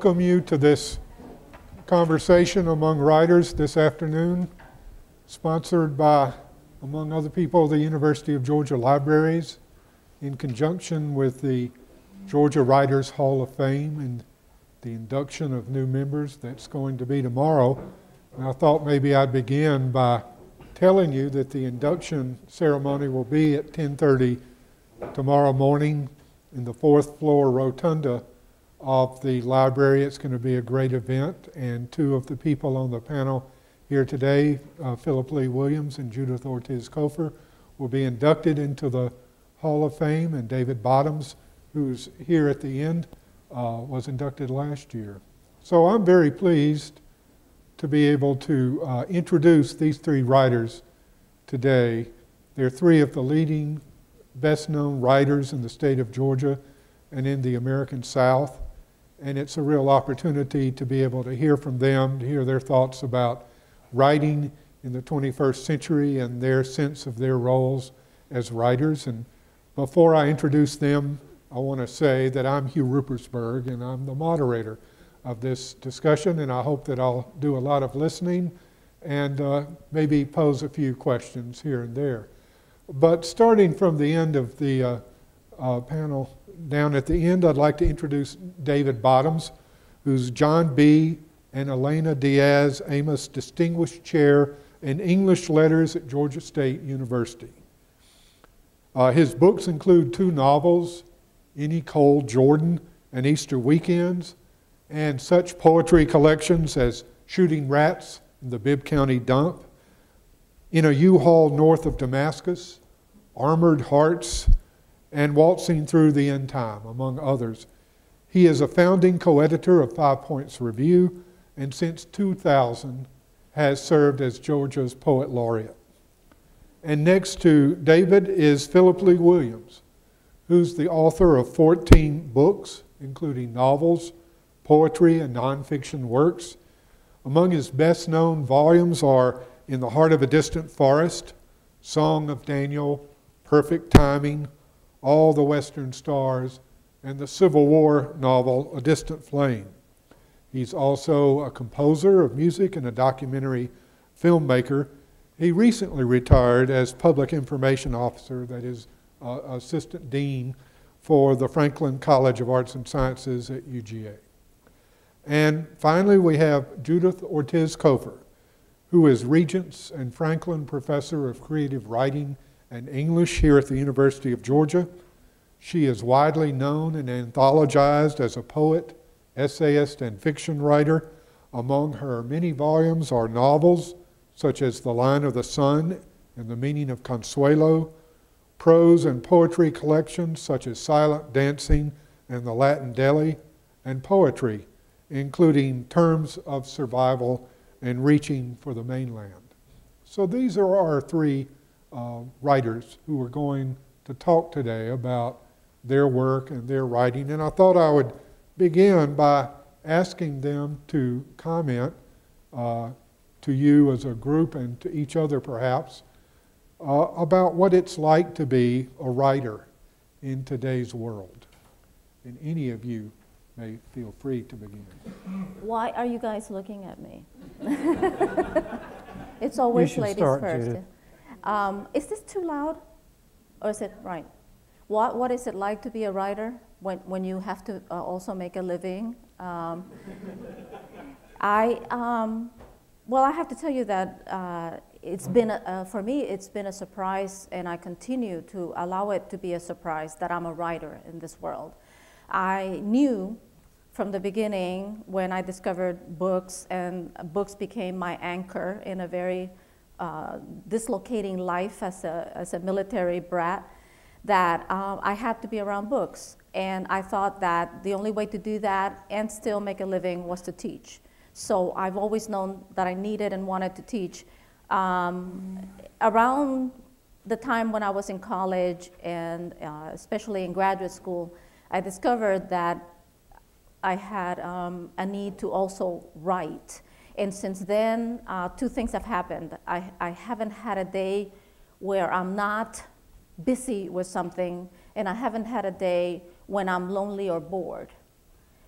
welcome you to this conversation among writers this afternoon, sponsored by, among other people, the University of Georgia Libraries, in conjunction with the Georgia Writers Hall of Fame and the induction of new members that's going to be tomorrow. And I thought maybe I'd begin by telling you that the induction ceremony will be at 10:30 tomorrow morning in the 4th floor rotunda of the library. It's going to be a great event, and two of the people on the panel here today, Philip Lee Williams and Judith Ortiz-Cofer, will be inducted into the Hall of Fame, and David Bottoms, who's here at the end, was inducted last year. So I'm very pleased to be able to introduce these three writers today. They're three of the leading, best-known writers in the state of Georgia and in the American South. And it's a real opportunity to be able to hear from them, to hear their thoughts about writing in the 21st century and their sense of their roles as writers. And before I introduce them, I want to say that I'm Hugh Rupersberg, and I'm the moderator of this discussion, and I hope that I'll do a lot of listening and maybe pose a few questions here and there. But starting from the end of the panel, down at the end, I'd like to introduce David Bottoms, who's John B. and Elena Diaz Amos Distinguished Chair in English Letters at Georgia State University. His books include two novels, Any Cold Jordan and Easter Weekends, and such poetry collections as Shooting Rats in the Bibb County Dump, In a U-Haul North of Damascus, Armored Hearts, and Waltzing Through the End Time, among others. He is a founding co-editor of 5 Points Review, and since 2000 has served as Georgia's Poet Laureate. And next to David is Philip Lee Williams, who's the author of 14 books, including novels, poetry, and nonfiction works. Among his best-known volumes are In the Heart of a Distant Forest, Song of Daniel, Perfect Timing, All the Western Stars, and the Civil War novel, A Distant Flame. He's also a composer of music and a documentary filmmaker. He recently retired as Public Information Officer, that is, Assistant Dean for the Franklin College of Arts and Sciences at UGA. And finally, we have Judith Ortiz-Cofer, who is Regents and Franklin Professor of Creative Writing and English here at the University of Georgia. She is widely known and anthologized as a poet, essayist, and fiction writer. Among her many volumes are novels such as The Line of the Sun and The Meaning of Consuelo, prose and poetry collections such as Silent Dancing and The Latin Deli, and poetry, including Terms of Survival and Reaching for the Mainland. So these are our three writers who are going to talk today about their work and their writing. And I thought I would begin by asking them to comment to you as a group and to each other perhaps about what it's like to be a writer in today's world. And any of you may feel free to begin. Why are you guys looking at me? It's always ladies first. Is this too loud, or is it right? What is it like to be a writer when you have to also make a living? Well, I have to tell you that it's been for me, it's been a surprise, and I continue to allow it to be a surprise that I'm a writer in this world. I knew from the beginning when I discovered books, and books became my anchor in a very dislocating life as a military brat, that I had to be around books. And I thought that the only way to do that and still make a living was to teach. So I've always known that I needed and wanted to teach. Around the time when I was in college and especially in graduate school, I discovered that I had a need to also write. And since then, two things have happened. I haven't had a day where I'm not busy with something, and I haven't had a day when I'm lonely or bored.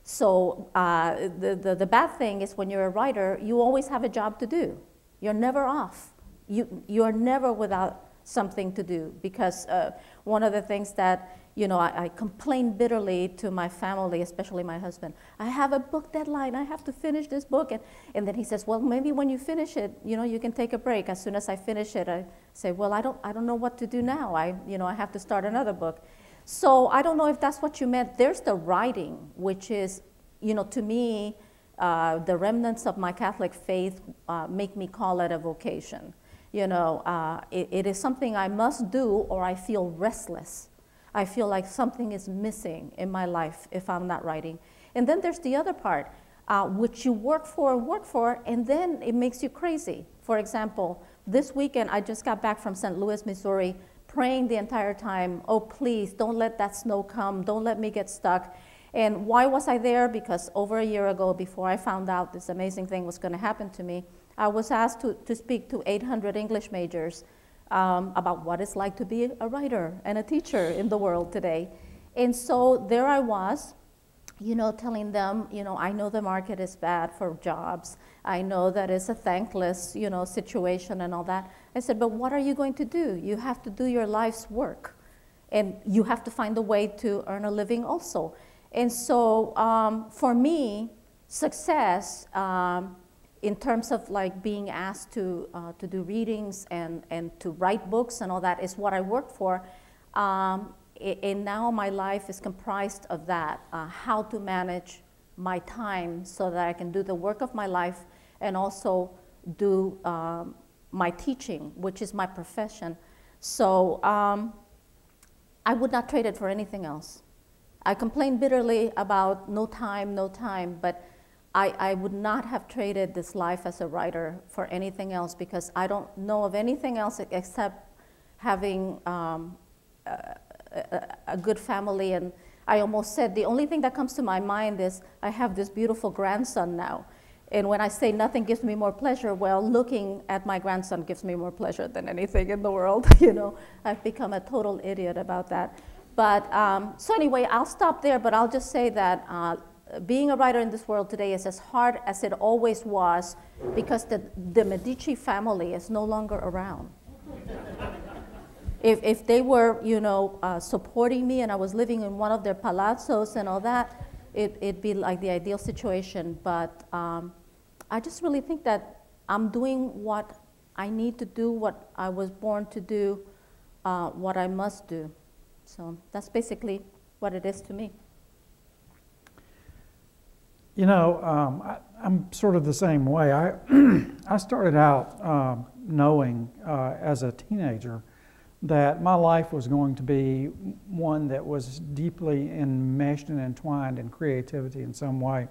So the bad thing is when you're a writer, you always have a job to do. You're never off. You're never without something to do, because one of the things that, you know, I complain bitterly to my family, especially my husband. I have a book deadline. I have to finish this book. And then he says, well, maybe when you finish it, you know, you can take a break. As soon as I finish it, I say, well, I don't know what to do now. I have to start another book. So I don't know if that's what you meant. There's the writing, which is, you know, to me, the remnants of my Catholic faith make me call it a vocation. You know, it is something I must do, or I feel restless. I feel like something is missing in my life if I'm not writing. And then there's the other part, which you work for, and then it makes you crazy. For example, this weekend I just got back from St. Louis, Missouri, praying the entire time, oh, please, don't let that snow come, don't let me get stuck. And why was I there? Because over a year ago, before I found out this amazing thing was going to happen to me, I was asked to speak to 800 English majors about what it's like to be a writer and a teacher in the world today. And so there I was, you know, telling them, you know, I know the market is bad for jobs. I know that it's a thankless, you know, situation and all that. I said, but what are you going to do? You have to do your life's work, and you have to find a way to earn a living also. And so for me, success in terms of like being asked to do readings and to write books and all that is what I work for. And now my life is comprised of that, how to manage my time so that I can do the work of my life and also do my teaching, which is my profession. So I would not trade it for anything else. I complain bitterly about no time, but I would not have traded this life as a writer for anything else, because I don't know of anything else except having a good family. And I almost said the only thing that comes to my mind is I have this beautiful grandson now. And when I say nothing gives me more pleasure, well, looking at my grandson gives me more pleasure than anything in the world. You know, I've become a total idiot about that. But so anyway, I'll stop there, but I'll just say that being a writer in this world today is as hard as it always was, because the Medici family is no longer around. If they were, you know, supporting me and I was living in one of their palazzos and all that, it'd be like the ideal situation. But I just really think that I'm doing what I need to do, what I was born to do, what I must do. So that's basically what it is to me. You know, I'm sort of the same way. I started out knowing as a teenager that my life was going to be one that was deeply enmeshed and entwined in creativity in some way.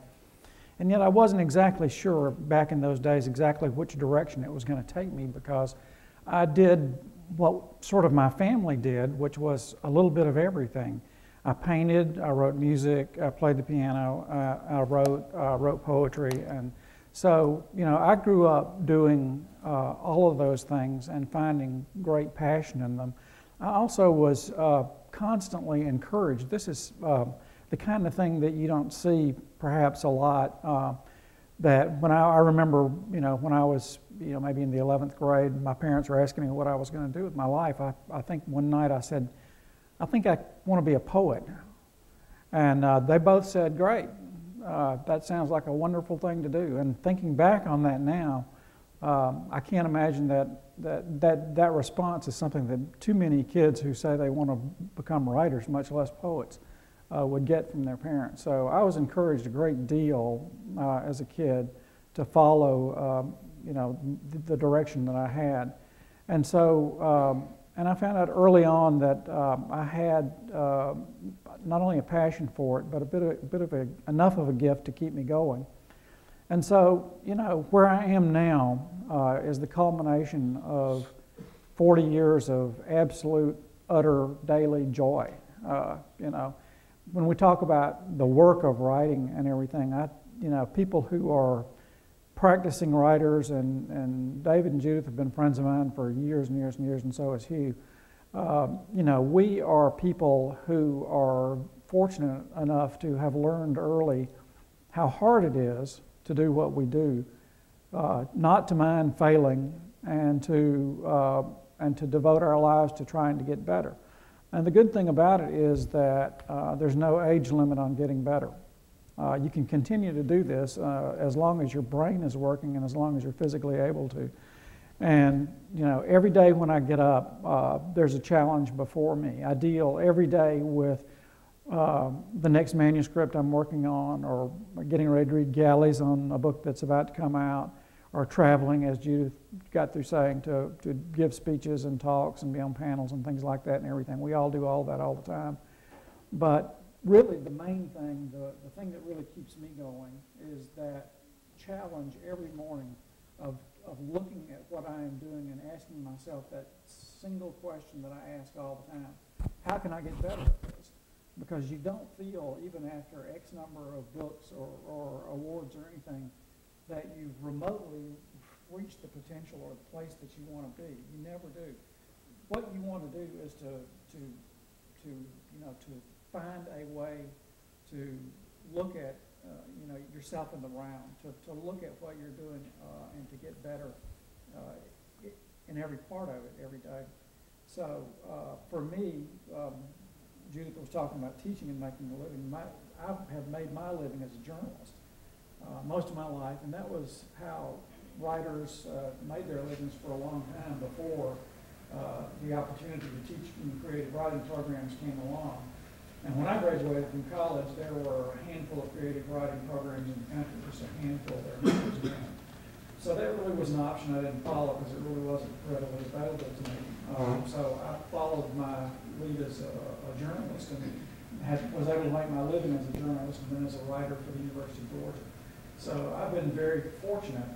And yet I wasn't exactly sure back in those days exactly which direction it was going to take me, because I did what sort of my family did, which was a little bit of everything. I painted, I wrote music, I played the piano, I wrote poetry, and so, you know, I grew up doing all of those things and finding great passion in them. I also was constantly encouraged. This is the kind of thing that you don't see perhaps a lot. That when I remember, you know, when I was, you know, maybe in the 11th grade, my parents were asking me what I was going to do with my life. I think one night I said, I think I want to be a poet. And they both said, great, that sounds like a wonderful thing to do. And thinking back on that now, I can't imagine that response is something that too many kids who say they want to become writers, much less poets, would get from their parents. So I was encouraged a great deal as a kid to follow, you know, the direction that I had. And so, and I found out early on that I had not only a passion for it, but enough of a gift to keep me going. And so, you know, where I am now is the culmination of 40 years of absolute, utter daily joy. You know, when we talk about the work of writing and everything, you know, people who are practicing writers, and David and Judith have been friends of mine for years and years and years, and so has Hugh. You know, we are people who are fortunate enough to have learned early how hard it is to do what we do, not to mind failing, and to devote our lives to trying to get better. And the good thing about it is that there's no age limit on getting better. You can continue to do this as long as your brain is working and as long as you're physically able to. And you know, every day when I get up, there's a challenge before me. I deal every day with the next manuscript I'm working on, or getting ready to read galleys on a book that's about to come out, or traveling, as Judith got through saying, to give speeches and talks and be on panels and things like that and everything. We all do all that all the time. But really the main thing, the thing that really keeps me going is that challenge every morning of looking at what I am doing and asking myself that single question that I ask all the time: how can I get better at this? Because you don't feel, even after X number of books or awards or anything, that you've remotely reached the potential or the place that you want to be. You never do. What you want to do is to find a way to look at yourself in the round, to look at what you're doing and to get better in every part of it every day. So for me, Judith was talking about teaching and making a living. I have made my living as a journalist most of my life, and that was how writers made their livings for a long time before the opportunity to teach in creative writing programs came along. And when I graduated from college, there were a handful of creative writing programs in the country, just a handful there. So that really was an option I didn't follow because it really wasn't readily available to me. So I followed my lead as a journalist and was able to make my living as a journalist and then as a writer for the University of Georgia. So I've been very fortunate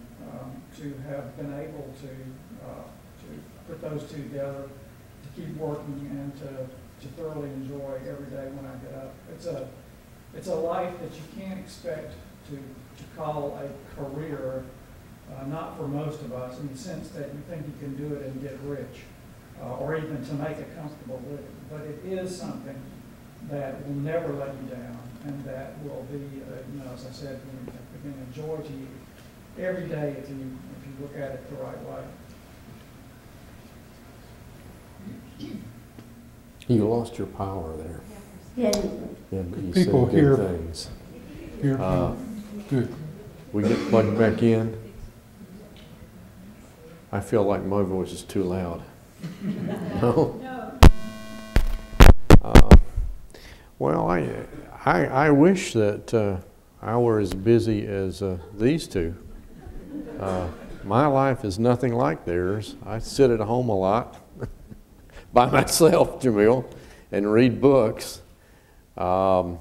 to have been able to put those two together, to keep working and to thoroughly enjoy every day when I get up. It's a life that you can't expect to call a career, not for most of us, in the sense that you think you can do it and get rich, or even to make a comfortable living. But it is something that will never let you down, and that will be, as I said, a joy to you every day if you look at it the right way. You lost your power there. Yeah. Yeah, but you People said hear- good things. Here, good. We get plugged back in. I feel like my voice is too loud. No? Well, I wish that I were as busy as these two. My life is nothing like theirs. I sit at home a lot by myself, Jamil, and read books. Early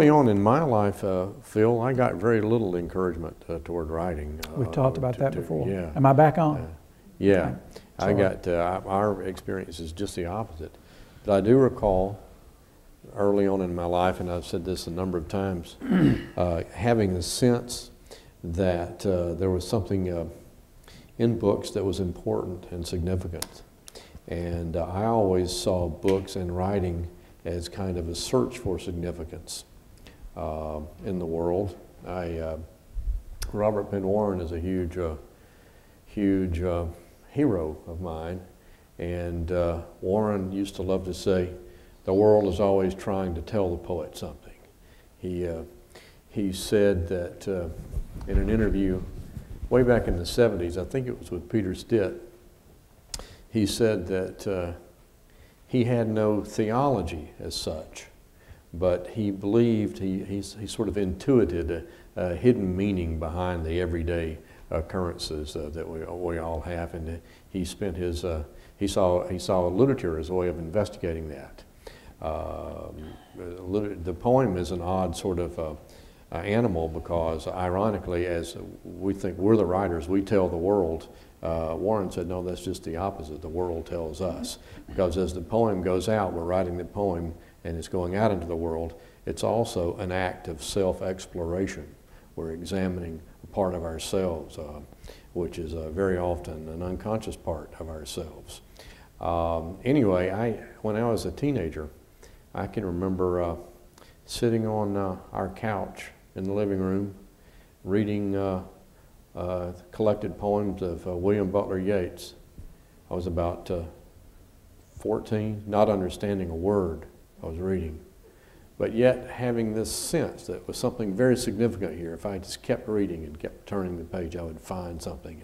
on in my life, Phil, I got very little encouragement toward writing. We've talked about that before. Yeah. Am I back on? Yeah. Okay. I got, our experience is just the opposite. But I do recall early on in my life, and I've said this a number of times, having a sense that there was something in books that was important and significant. And I always saw books and writing as kind of a search for significance in the world. Robert Penn Warren is a huge hero of mine, and Warren used to love to say, "The world is always trying to tell the poet something." He said that in an interview way back in the 70s, I think it was with Peter Stitt, he said that he had no theology as such, but he believed, he sort of intuited a hidden meaning behind the everyday occurrences that we all have, and he spent his, he saw literature as a way of investigating that. The poem is an odd sort of animal because, ironically, as we think we're the writers, we tell the world. Warren said, no, that's just the opposite. The world tells us. Because as the poem goes out, we're writing the poem and it's going out into the world. It's also an act of self-exploration. We're examining a part of ourselves, which is very often an unconscious part of ourselves. Anyway, when I was a teenager, I can remember sitting on our couch in the living room, reading collected poems of William Butler Yeats. I was about 14, not understanding a word I was reading, but yet having this sense that was something very significant here. If I just kept reading and kept turning the page, I would find something.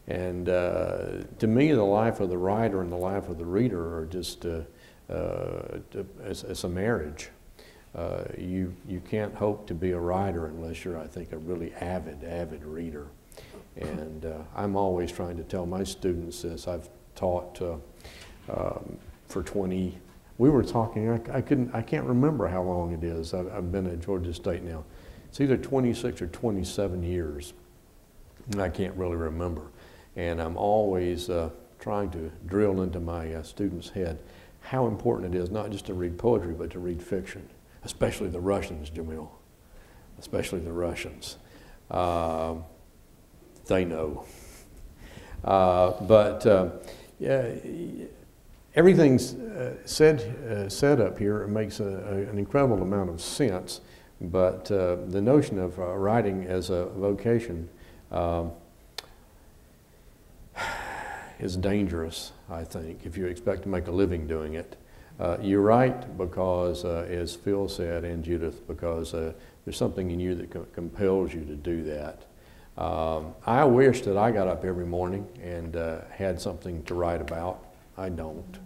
And to me, the life of the writer and the life of the reader are just it's a marriage. You can't hope to be a writer unless you're, I think, a really avid reader. And I'm always trying to tell my students this. I've taught for 20. We were talking. I can't remember how long it is. I've been at Georgia State now. It's either 26 or 27 years. I can't really remember. And I'm always trying to drill into my students' head how important it is not just to read poetry, but to read fiction, especially the Russians, Jamil, especially the Russians. They know. Yeah, everything's said up here. It makes an incredible amount of sense, but the notion of writing as a vocation is dangerous, I think, if you expect to make a living doing it. You're right because, as Phil said, and Judith, because there's something in you that compels you to do that. I wish that I got up every morning and had something to write about. I don't.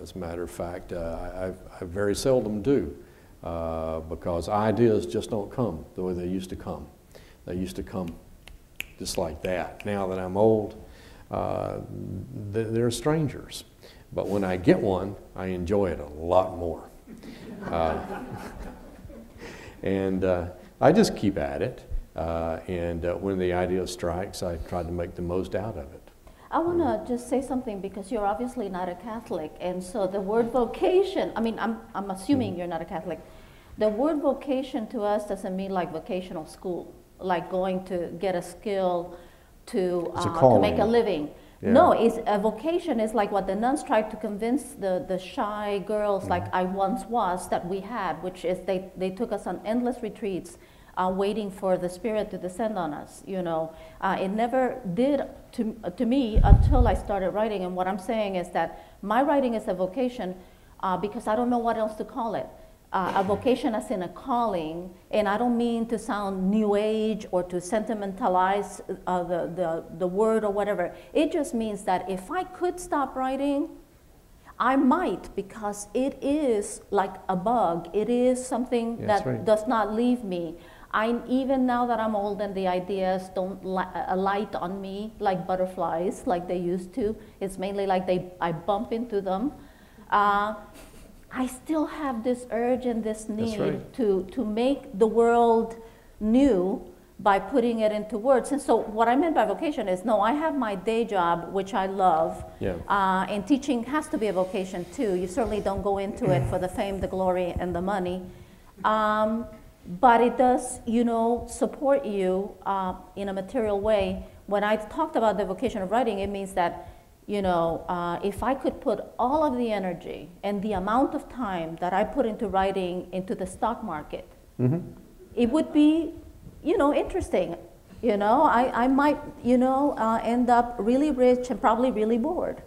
As a matter of fact, I very seldom do because ideas just don't come the way they used to come. They used to come just like that. Now that I'm old, they're strangers. But when I get one, I enjoy it a lot more. And I just keep at it. And when the idea strikes, I try to make the most out of it. I want to just say something because you're obviously not a Catholic, and so the word vocation, I mean, I'm assuming you're not a Catholic. The word vocation to us doesn't mean like vocational school, like going to get a skill to make a living. Yeah. No, it's a vocation is like what the nuns tried to convince the shy girls, like I once was, that we had, which is they took us on endless retreats, waiting for the Spirit to descend on us. You know, it never did to me until I started writing. And what I'm saying is that my writing is a vocation because I don't know what else to call it. A vocation as in a calling, and I don't mean to sound new age or to sentimentalize the word or whatever. It just means that if I could stop writing, I might, because it is like a bug. It is something that does not leave me. Even now that I'm old and the ideas don't alight on me like butterflies, like they used to, it's mainly like I bump into them. I still have this urge and this need to make the world new by putting it into words. And so what I meant by vocation is, no, I have my day job, which I love, and teaching has to be a vocation too. You certainly don't go into it for the fame, the glory, and the money. But it does, you know, support you in a material way. When I talked about the vocation of writing, it means that, you know, if I could put all of the energy and the amount of time that I put into writing into the stock market, it would be, you know, interesting. You know, I might, you know, end up really rich and probably really bored.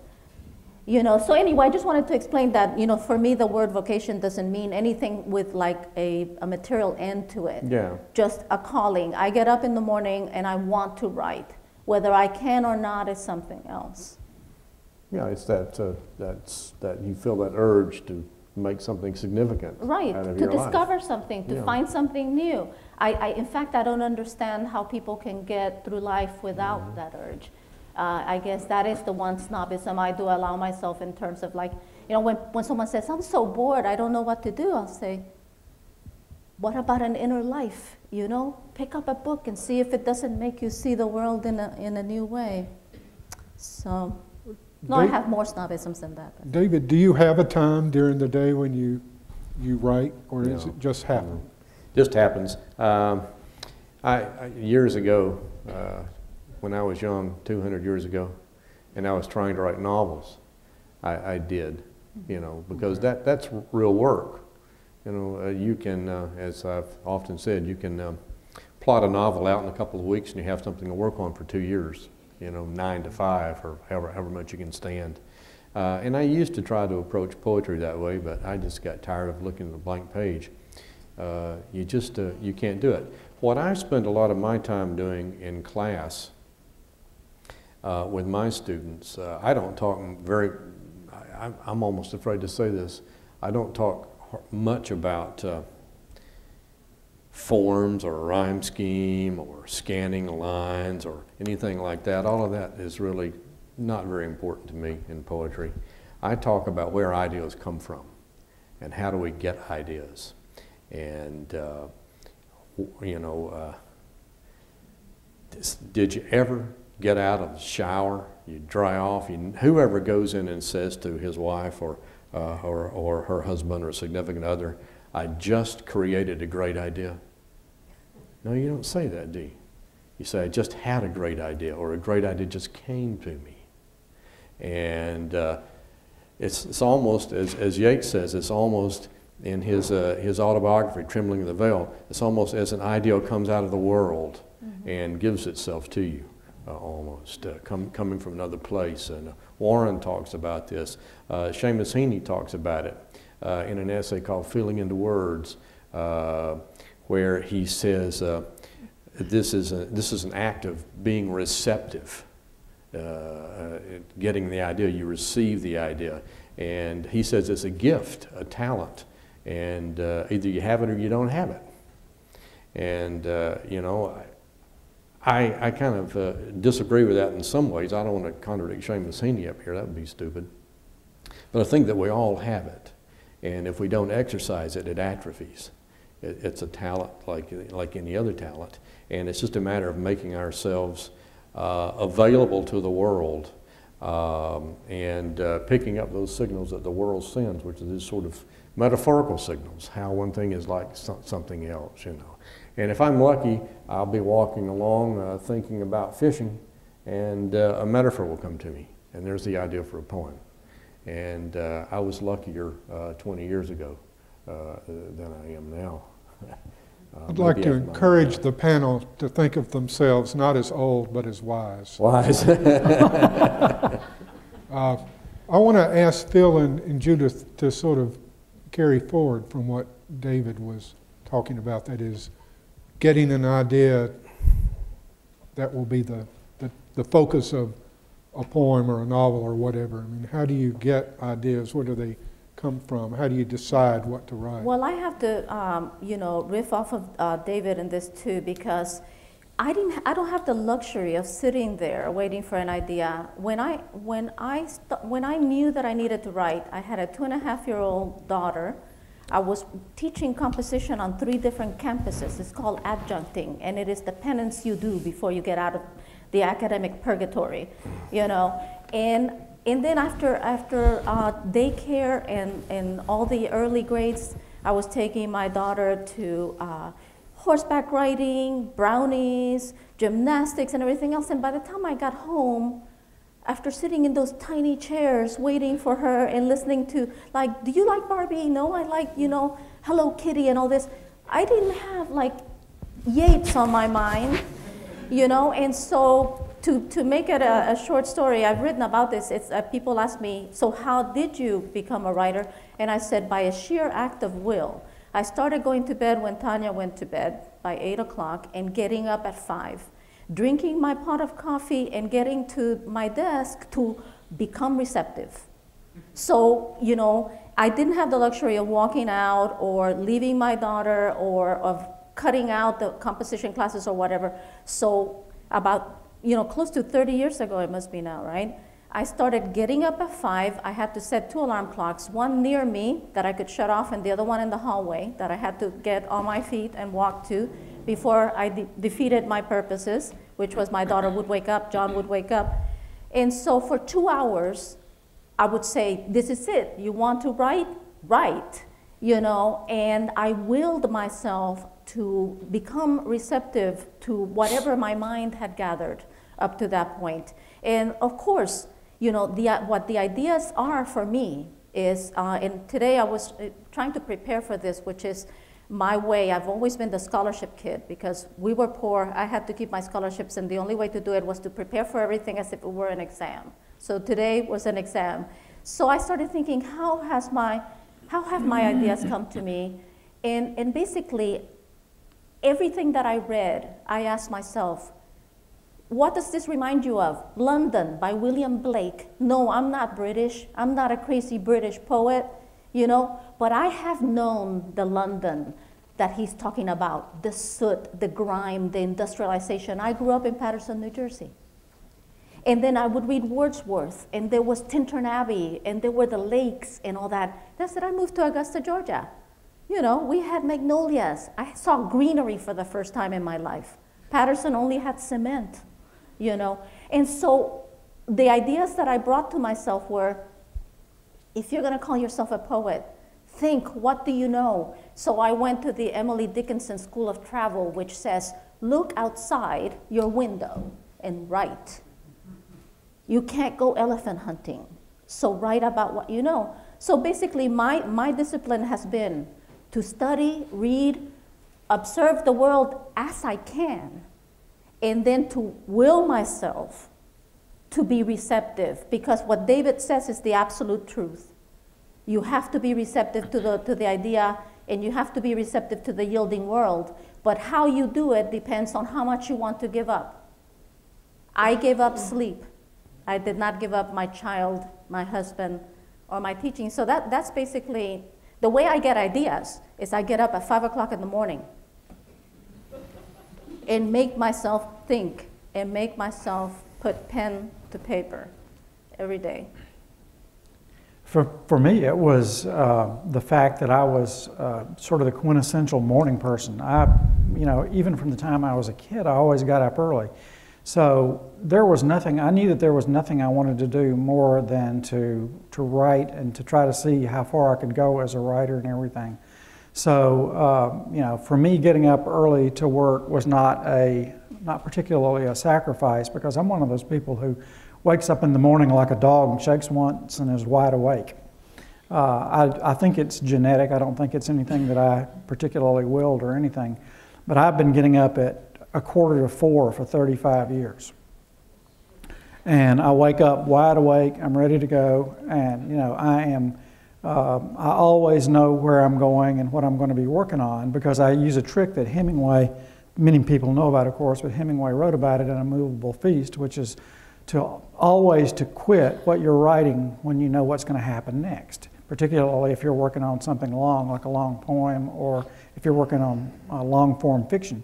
You know, so anyway, I just wanted to explain that, you know, for me, the word vocation doesn't mean anything with like a material end to it. Yeah. Just a calling. I get up in the morning and I want to write. Whether I can or not is something else. Yeah, it's that you feel that urge to make something significant. Right, out of to your discover life. something, to find something new. In fact, I don't understand how people can get through life without that urge. I guess that is the one snobism I do allow myself in terms of like, you know, when someone says, I'm so bored, I don't know what to do, I'll say, what about an inner life, you know? Pick up a book and see if it doesn't make you see the world in a new way. So, no, I have more snobisms than that. But. David, do you have a time during the day when you write, or does it just happen? Just happens. Years ago, when I was young, 200 years ago, and I was trying to write novels, I did, you know, because that's real work. You know, you can, as I've often said, you can plot a novel out in a couple of weeks and you have something to work on for 2 years, you know, 9 to 5 or however much you can stand. And I used to try to approach poetry that way, but I just got tired of looking at a blank page. You can't do it. What I spend a lot of my time doing in class with my students, I don't talk I'm almost afraid to say this, I don't talk much about forms or rhyme scheme or scanning lines or anything like that. All of that is really not very important to me in poetry. I talk about where ideas come from and how do we get ideas. And, you know, did you ever get out of the shower, you dry off, whoever goes in and says to his wife or her husband or significant other, I just created a great idea? No, you don't say that, do you? You say, I just had a great idea, or a great idea just came to me. And it's almost, as Yates says, it's almost in his autobiography, Trembling of the Veil, it's almost as an idea comes out of the world and gives itself to you, almost, coming from another place. And Warren talks about this. Seamus Heaney talks about it in an essay called Feeling into Words, where he says this is an act of being receptive, getting the idea. You receive the idea, and he says it's a gift, a talent, and either you have it or you don't have it. And you know, I kind of disagree with that in some ways. I don't want to contradict Seamus Heaney up here. That would be stupid. But I think that we all have it, and if we don't exercise it, it atrophies. It's a talent like any other talent, and it's just a matter of making ourselves available to the world and picking up those signals that the world sends, which are these sort of metaphorical signals, how one thing is like something else, you know. And if I'm lucky, I'll be walking along thinking about fishing, and a metaphor will come to me, and there's the idea for a poem. And I was luckier 20 years ago than I am now. I'd like to encourage the panel to think of themselves not as old, but as wise. Wise. I want to ask Phil and Judith to sort of carry forward from what David was talking about, that is, getting an idea that will be the focus of a poem or a novel or whatever. I mean, how do you get ideas? Where do they come from? How do you decide what to write? Well, I have to, you know, riff off of David in this too, because I don't have the luxury of sitting there waiting for an idea. When I knew that I needed to write, I had a 2.5-year-old daughter. I was teaching composition on 3 different campuses. It's called adjuncting, and it is the penance you do before you get out of the academic purgatory, you know. And then after daycare and all the early grades, I was taking my daughter to horseback riding, brownies, gymnastics, and everything else. And by the time I got home, after sitting in those tiny chairs waiting for her and listening to, like, do you like Barbie? No, I like, you know, Hello Kitty and all this. I didn't have, like, Yates on my mind, you know. And so to make it a short story, I've written about this. It's people ask me, so how did you become a writer? And I said, by a sheer act of will. I started going to bed when Tanya went to bed by 8 o'clock and getting up at 5. Drinking my pot of coffee and getting to my desk to become receptive. So, you know, I didn't have the luxury of walking out or leaving my daughter or of cutting out the composition classes or whatever. So about, you know, close to 30 years ago, it must be now, right? I started getting up at 5. I had to set 2 alarm clocks, one near me that I could shut off and the other one in the hallway that I had to get on my feet and walk to before I defeated my purposes, which was my daughter would wake up, John would wake up. And so for 2 hours, I would say, this is it. You want to write? Write, you know. And I willed myself to become receptive to whatever my mind had gathered up to that point. And of course, you know, what the ideas are for me is, and today I was trying to prepare for this, which is my way. I've always been the scholarship kid because we were poor. I had to keep my scholarships, and the only way to do it was to prepare for everything as if it were an exam. So today was an exam. So I started thinking, how have my ideas come to me? And basically, everything that I read, I asked myself, what does this remind you of? London by William Blake. No, I'm not British. I'm not a crazy British poet, you know, but I have known the London that he's talking about, the soot, the grime, the industrialization. I grew up in Paterson, New Jersey. And then I would read Wordsworth, and there was Tintern Abbey, and there were the lakes and all that. That's it, I moved to Augusta, Georgia. You know, we had magnolias. I saw greenery for the first time in my life. Paterson only had cement, you know. And so the ideas that I brought to myself were, if you're gonna call yourself a poet, think, what do you know? So I went to the Emily Dickinson School of Travel, which says, look outside your window and write. You can't go elephant hunting, so write about what you know. So basically my discipline has been to study, read, observe the world as I can, and then to will myself to be receptive, because what David says is the absolute truth. You have to be receptive to the idea, and you have to be receptive to the yielding world, but how you do it depends on how much you want to give up. I gave up sleep. I did not give up my child, my husband, or my teaching. So that's basically, the way I get ideas is I get up at 5 o'clock in the morning and make myself think and make myself put pen to paper every day. For me, it was the fact that I was sort of the quintessential morning person. You know, even from the time I was a kid, I always got up early. So there was nothing, I knew that there was nothing I wanted to do more than to write and to try to see how far I could go as a writer and everything. So, you know, for me, getting up early to work was not particularly a sacrifice, because I'm one of those people who wakes up in the morning like a dog and shakes once and is wide awake. I think it's genetic. I don't think it's anything that I particularly willed or anything. But I've been getting up at 3:45 for 35 years. And I wake up wide awake, I'm ready to go, and you know, I always know where I'm going and what I'm going to be working on, because I use a trick that Hemingway, many people know about, of course, but Hemingway wrote about it in A Movable Feast, which is to always to quit what you're writing when you know what's going to happen next, particularly if you're working on something long, like a long poem, or if you're working on long-form fiction.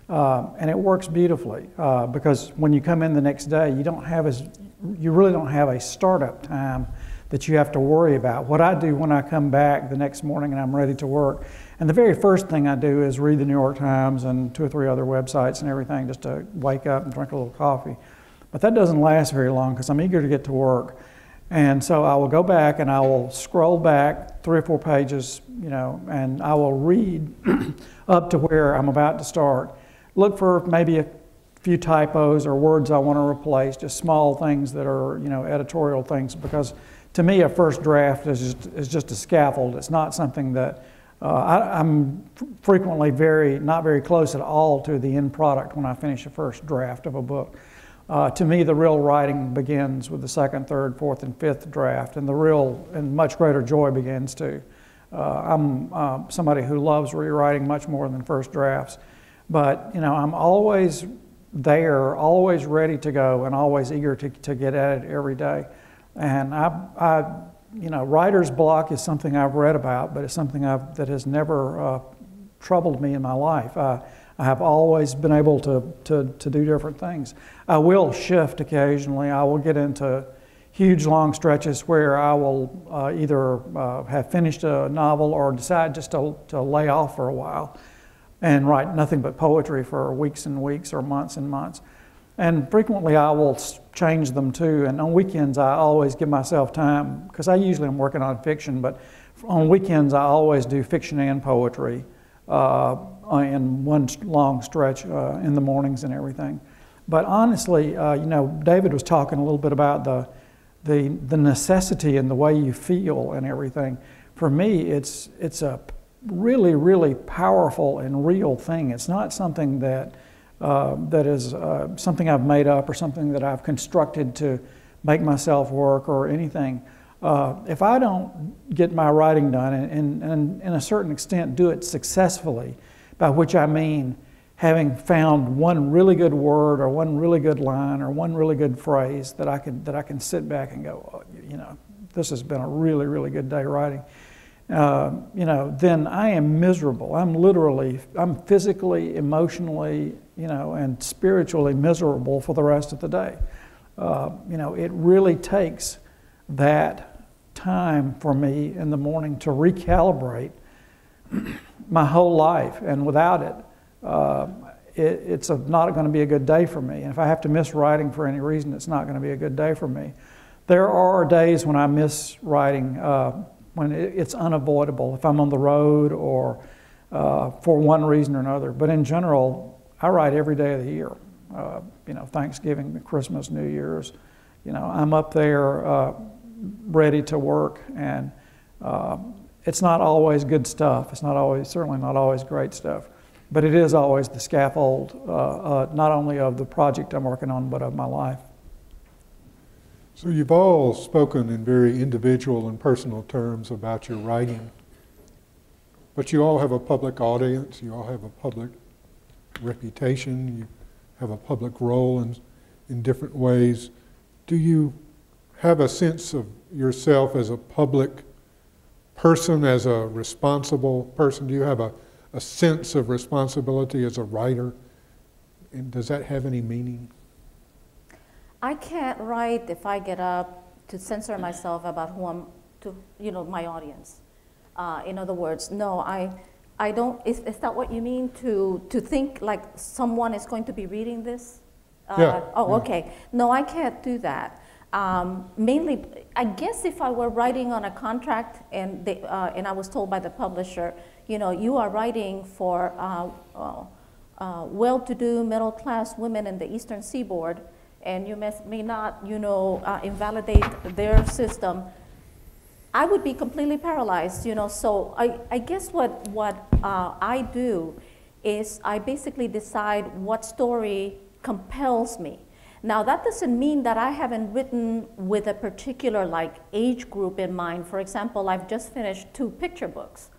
And it works beautifully, because when you come in the next day, you really don't have a startup time that you have to worry about. What I do when I come back the next morning and I'm ready to work, and the very first thing I do is read the New York Times and 2 or 3 other websites and everything, just to wake up and drink a little coffee. But that doesn't last very long, because I'm eager to get to work. And so I will go back and I will scroll back 3 or 4 pages, you know, and I will read up to where I'm about to start. Look for maybe a few typos or words I want to replace, just small things that are, you know, editorial things, because to me a first draft is just a scaffold. It's not something that I'm frequently not very close at all to the end product when I finish a first draft of a book. To me, the real writing begins with the 2nd, 3rd, 4th, and 5th draft, and the real and much greater joy begins too. I'm somebody who loves rewriting much more than first drafts. But, you know, I'm always there, always ready to go, and always eager to get at it every day. And you know, writer's block is something I've read about, but it's something that has never troubled me in my life. I have always been able to do different things. I will shift occasionally. I will get into huge long stretches where I will either have finished a novel or decide just to lay off for a while and write nothing but poetry for weeks and weeks or months and months. And frequently I will change them too, and on weekends I always give myself time, because I usually am working on fiction, but on weekends I always do fiction and poetry in one long stretch in the mornings and everything. But honestly, you know, David was talking a little bit about the necessity and the way you feel and everything. For me, it's a really, really powerful and real thing. It's not something that is something I've made up or something that I've constructed to make myself work or anything. If I don't get my writing done and in a certain extent do it successfully, by which I mean having found one really good word or one really good line or one really good phrase that I can sit back and go, oh, you know, this has been a really, really good day writing. You know, then I am miserable. I'm physically, emotionally, you know, and spiritually miserable for the rest of the day. You know, it really takes that time for me in the morning to recalibrate my whole life, and without it, it's not going to be a good day for me. And if I have to miss writing for any reason, it's not going to be a good day for me. There are days when I miss writing, when it's unavoidable, if I'm on the road or for one reason or another. But in general, I write every day of the year. You know, Thanksgiving, Christmas, New Year's. You know, I'm up there ready to work, and it's not always good stuff. It's not always, certainly not always great stuff. But it is always the scaffold, not only of the project I'm working on, but of my life. So you've all spoken in very individual and personal terms about your writing, but you all have a public audience, you all have a public reputation, you have a public role in different ways. Do you have a sense of yourself as a public person, as a responsible person? Do you have a sense of responsibility as a writer? And does that have any meaning? I can't write if I get up to censor myself about who I'm to, you know, my audience. In other words, no, I don't. Is that what you mean? To think like someone is going to be reading this? Yeah. Oh, yeah. okay. No, I can't do that. Mainly, I guess if I were writing on a contract and I was told by the publisher, you know, you are writing for well-to-do middle-class women in the Eastern Seaboard, and you may not, you know, invalidate their system, I would be completely paralyzed, you know. So I guess what I do is I basically decide what story compels me. Now, that doesn't mean that I haven't written with a particular like age group in mind. For example, I've just finished 2 picture books,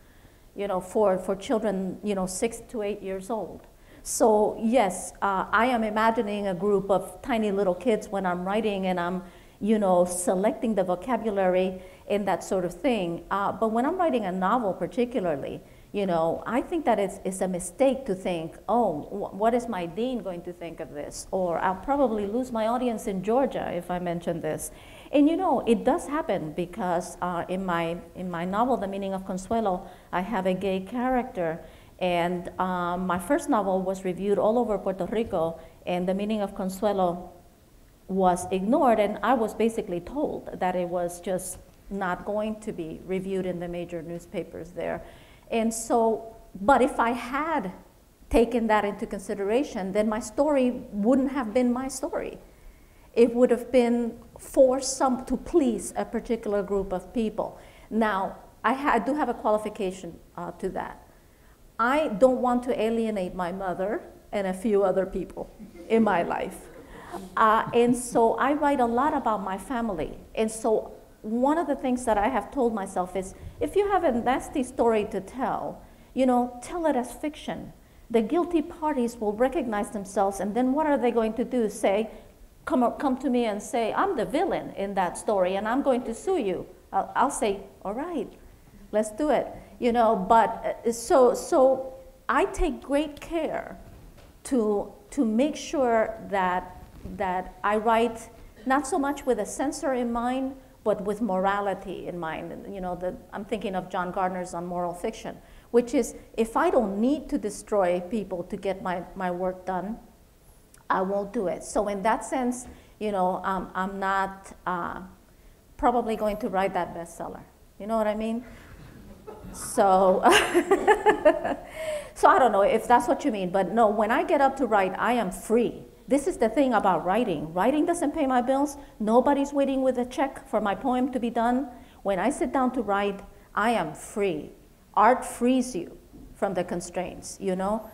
you know, for children, you know, 6 to 8 years old. So yes, I am imagining a group of tiny little kids when I'm writing, and I'm, you know, selecting the vocabulary and that sort of thing. But when I'm writing a novel particularly, you know, I think that it's a mistake to think, oh, what is my dean going to think of this? Or I'll probably lose my audience in Georgia if I mention this. And you know, it does happen because in my novel, The Meaning of Consuelo, I have a gay character. And my first novel was reviewed all over Puerto Rico, and The Meaning of Consuelo was ignored, and I was basically told that it was just not going to be reviewed in the major newspapers there. And so, but if I had taken that into consideration, then my story wouldn't have been my story. It would have been to please a particular group of people. Now, I do have a qualification to that. I don't want to alienate my mother and a few other people in my life. And so I write a lot about my family. And so one of the things that I have told myself is, if you have a nasty story to tell, you know, tell it as fiction. The guilty parties will recognize themselves, and then what are they going to do? Say, come to me and say, I'm the villain in that story, and I'm going to sue you. I'll say, all right, let's do it. You know, but so I take great care to make sure that I write not so much with a censor in mind, but with morality in mind. And, you know, I'm thinking of John Gardner's on moral fiction, which is, if I don't need to destroy people to get my work done, I won't do it. So in that sense, you know, I'm not probably going to write that bestseller. You know what I mean? So, so I don't know if that's what you mean, but no, when I get up to write, I am free. this is the thing about writing. Writing doesn't pay my bills. Nobody's waiting with a check for my poem to be done. When I sit down to write, I am free. Art frees you from the constraints, you know?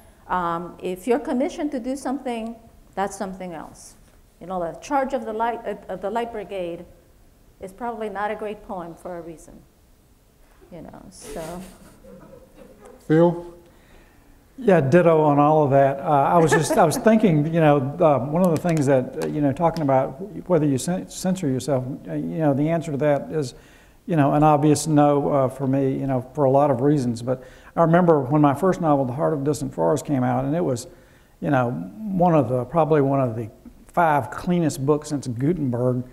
If you're commissioned to do something, that's something else. You know, the Charge of the Light Brigade is probably not a great poem for a reason, you know, so. Phil? Yeah, ditto on all of that. I was thinking, you know, one of the things that, you know, talking about whether you censor yourself, you know, the answer to that is, you know, an obvious no for me, you know, for a lot of reasons. But I remember when my first novel, The Heart of Distant Forest, came out, and it was, you know, probably one of the 5 cleanest books since Gutenberg.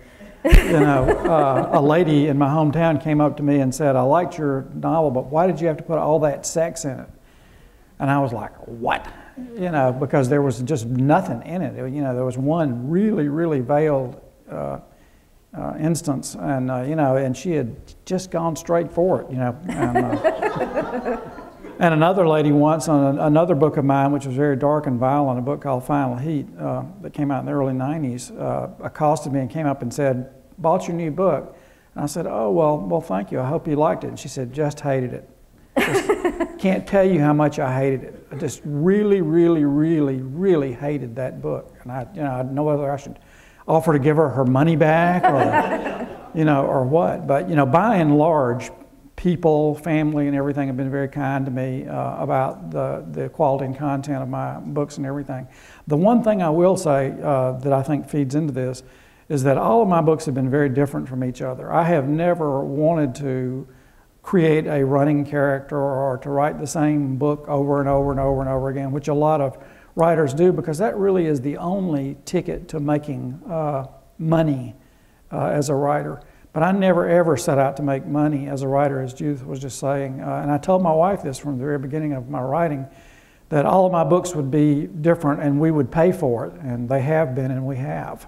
You know, a lady in my hometown came up to me and said, "I liked your novel, but why did you have to put all that sex in it?" And I was like, "What?" You know, because there was just nothing in it. You know, there was one really, really veiled instance, and you know, and she had just gone straight for it. You know, and another lady once on another book of mine, which was very dark and violent, a book called Final Heat that came out in the early '90s, accosted me and came up and said, "Bought your new book?" And I said, "Oh, well, thank you. I hope you liked it." And she said, "Just hated it. Just can't tell you how much I hated it. I just really, really, really, really hated that book." And I didn't know whether I should offer to give her money back or, you know, or what. But, you know, by and large, people, family, and everything have been very kind to me about the quality and content of my books and everything. The one thing I will say that I think feeds into this is that all of my books have been very different from each other. I have never wanted to create a running character or to write the same book over and over and over and over again, which a lot of writers do, because that really is the only ticket to making money as a writer. But I never ever set out to make money as a writer, as Judith was just saying. And I told my wife this from the very beginning of my writing, that all of my books would be different and we would pay for it. And they have been, and we have.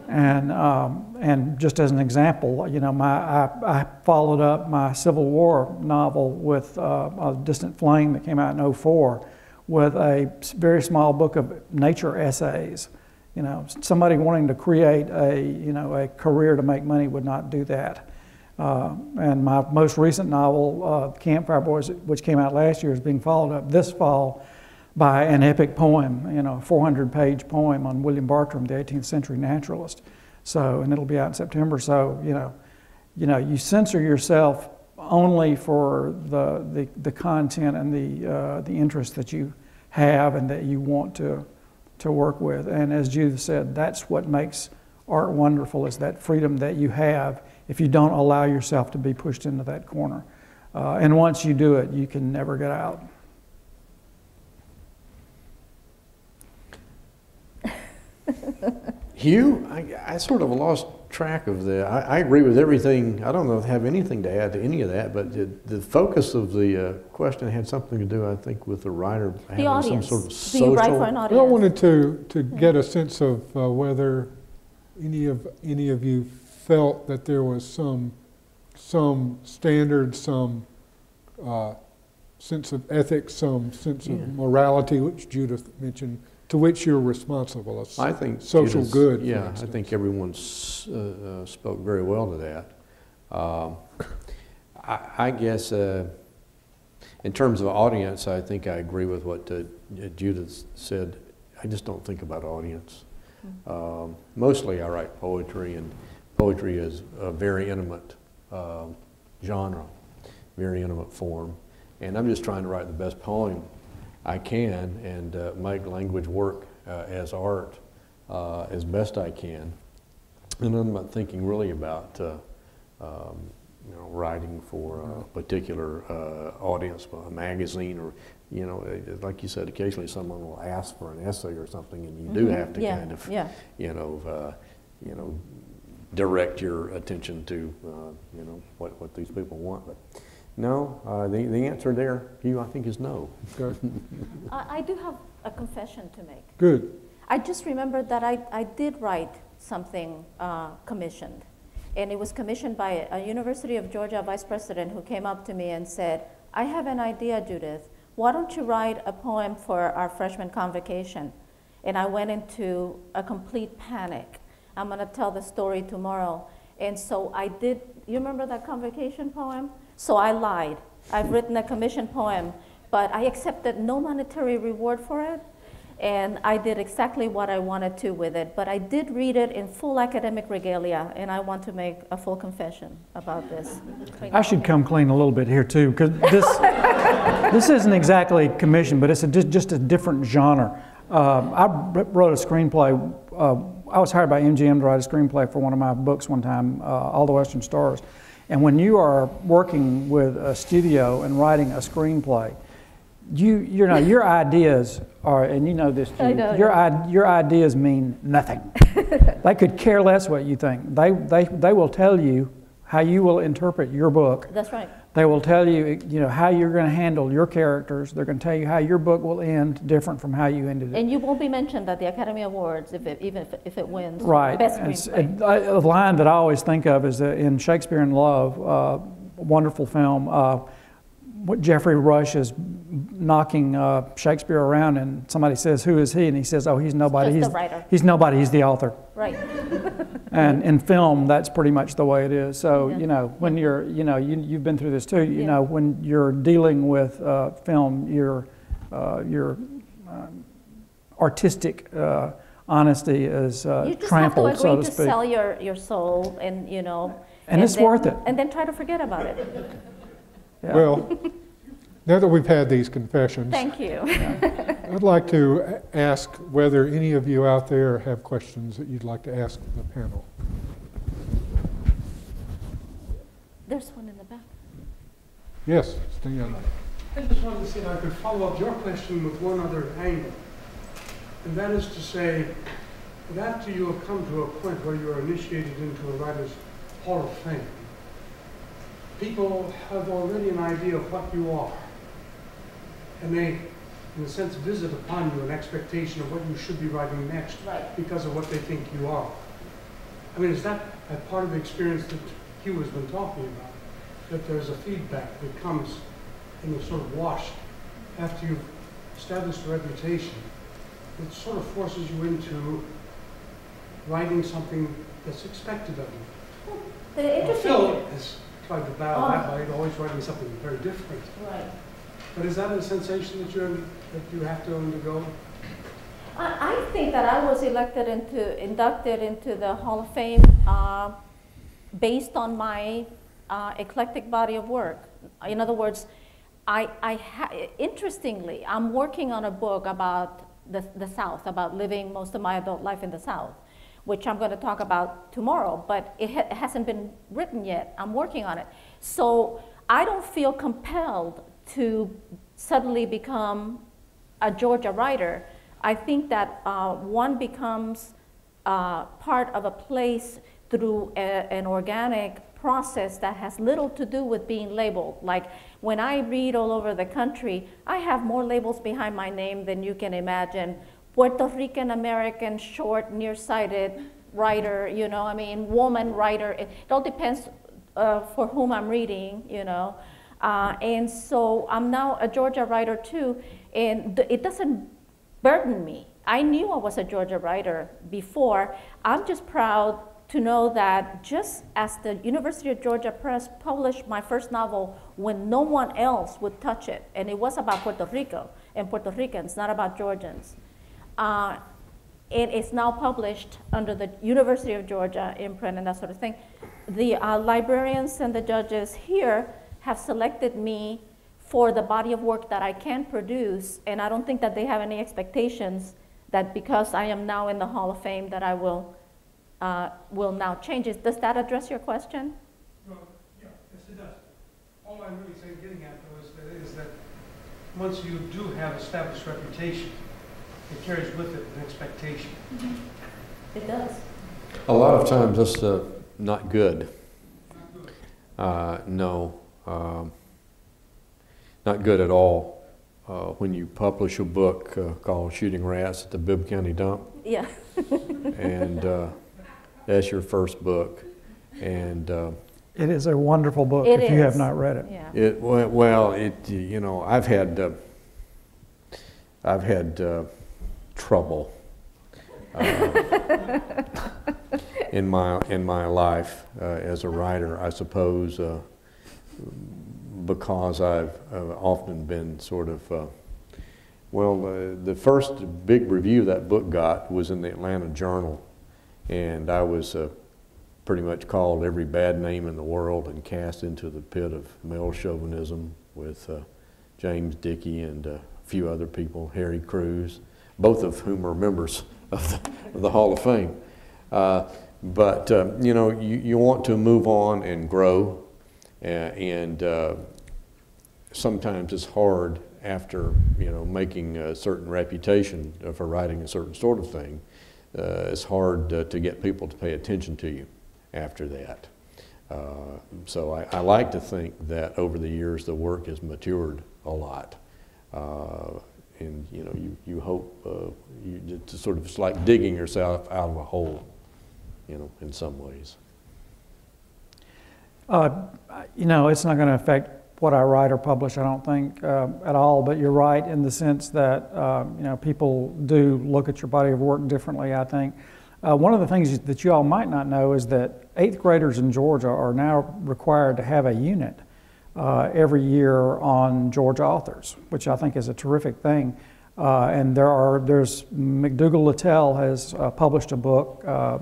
And just as an example, you know, I followed up my Civil War novel with A Distant Flame that came out in '04 with a very small book of nature essays. You know, somebody wanting to create a career to make money would not do that. And my most recent novel, Campfire Boys, which came out last year, is being followed up this fall by an epic poem, you know, a 400-page poem on William Bartram, the 18th century naturalist. So, and it'll be out in September. So, you censor yourself only for the content and the interest that you have and that you want to work with. And as Judith said, that's what makes art wonderful, is that freedom that you have if you don't allow yourself to be pushed into that corner. And once you do it, you can never get out. Hugh, I sort of lost track of that. I agree with everything. I don't know if I have anything to add to any of that, but the focus of the question had something to do, I think, with the writer having audience. some sort of Do social... you write for an audience? I wanted to get a sense of whether any of you felt that there was some standard, some sense of ethics, some sense of morality, which Judith mentioned, to which you're responsible. I think social Judith's, good. Yeah, I think everyone spoke very well to that. I guess in terms of audience, I think I agree with what Judith said. I just don't think about audience. Mostly I write poetry, and poetry is a very intimate genre, very intimate form. And I'm just trying to write the best poem I can and make language work as art as best I can. And I'm not thinking really about writing for a particular audience, a magazine, or like you said, occasionally someone will ask for an essay or something, and you do have to kind of direct your attention to what these people want. But no, the answer there, Hugh, I think is no. Okay. I do have a confession to make. Good. I just remembered that I did write something commissioned. And it was commissioned by a University of Georgia vice president who came up to me and said, "I have an idea, Judith. Why don't you write a poem for our freshman convocation?" and I went into a complete panic. I'm going to tell the story tomorrow. And so I did, you remember that convocation poem? So I lied. I've written a commission poem, but I accepted no monetary reward for it. And I did exactly what I wanted to with it. But I did read it in full academic regalia, and I want to make a full confession about this. I should come clean a little bit here too, because this isn't exactly commission, but it's just a different genre. I wrote a screenplay. I was hired by MGM to write a screenplay for one of my books one time, All the Western Stars. And when you are working with a studio and writing a screenplay, you know your ideas are, and you know this too. Your ideas mean nothing. They could care less what you think. They will tell you how you will interpret your book. That's right. They will tell you, you know, how you're going to handle your characters. They're going to tell you how your book will end different from how you ended it. And you won't be mentioned at the Academy Awards even if it wins. Right. Best screenplay. A line that I always think of is in Shakespeare in Love, a wonderful film. Jeffrey Rush is knocking Shakespeare around, and somebody says, "Who is he?" And he says, "Oh, he's nobody. Just the writer. He's nobody. He's the author." Right. And in film, that's pretty much the way it is. So, Yeah. you know, when you're, you know, you've been through this too. You know, when you're dealing with film, your artistic honesty is trampled, so to speak. You just have to agree to sell your soul, and you know. And it's worth it. And then try to forget about it. Yeah. Well, now that we've had these confessions, Thank you. I'd like to ask whether any of you out there have questions that you'd like to ask the panel. There's one in the back. Yes, Stan. I just wanted to see if I could follow up your question with one other angle. And that is to say that after you have come to a point where you are initiated into a Writers' Hall of Fame, people have already an idea of what you are. And they, in a sense, visit upon you an expectation of what you should be writing next because of what they think you are. I mean, is that a part of the experience that Hugh has been talking about? That there's a feedback that comes in a sort of wash after you've established a reputation that sort of forces you into writing something that's expected of you. The interesting Phil has tried to battle that by always writing something very different. Right. But is that a sensation that you have to undergo? I think that I was inducted into the Hall of Fame based on my eclectic body of work. In other words, interestingly, I'm working on a book about the South, about living most of my adult life in the South, which I'm going to talk about tomorrow, but it hasn't been written yet. I'm working on it. So I don't feel compelled to suddenly become a Georgia writer. I think that one becomes part of a place through an organic process that has little to do with being labeled. Like when I read all over the country, I have more labels behind my name than you can imagine. Puerto Rican American, short, nearsighted writer, you know, I mean, woman writer. It all depends for whom I'm reading, you know. And so I'm now a Georgia writer too, and it doesn't burden me. I knew I was a Georgia writer before. I'm just proud to know that just as the University of Georgia Press published my first novel when no one else would touch it, and it was about Puerto Rico and Puerto Ricans, not about Georgians. And it's now published under the University of Georgia imprint and that sort of thing. The librarians and the judges here have selected me for the body of work that I can produce, and I don't think that they have any expectations that because I am now in the Hall of Fame that I will now change. Does that address your question? Well, yeah, yes it does. All I'm really saying, getting at though, is that once you do have established reputation, it carries with it an expectation. Mm-hmm. It does. A lot of times that's not good. Not good. No, not good at all. When you publish a book called Shooting Rats at the Bibb County Dump, Yeah. and that's your first book, and It is a wonderful book It if you have is. not read it. Yeah. you know, I've had trouble in my life as a writer, I suppose, because I've often been sort of, the first big review that book got was in the Atlanta Journal, and I was pretty much called every bad name in the world and cast into the pit of male chauvinism with James Dickey and a few other people, Harry Cruz, both of whom are members of the Hall of Fame. But you know, you want to move on and grow, and sometimes it's hard after, you know, making a certain reputation for writing a certain sort of thing. It's hard to get people to pay attention to you after that. So I like to think that over the years the work has matured a lot. And you know, you hope to sort of, it's like digging yourself out of a hole, you know, in some ways. You know, it's not going to affect what I write or publish, I don't think, at all, but you're right in the sense that, you know, people do look at your body of work differently, I think. One of the things that you all might not know is that 8th graders in Georgia are now required to have a unit every year on Georgia authors, which I think is a terrific thing. And there's McDougall Littell has published a book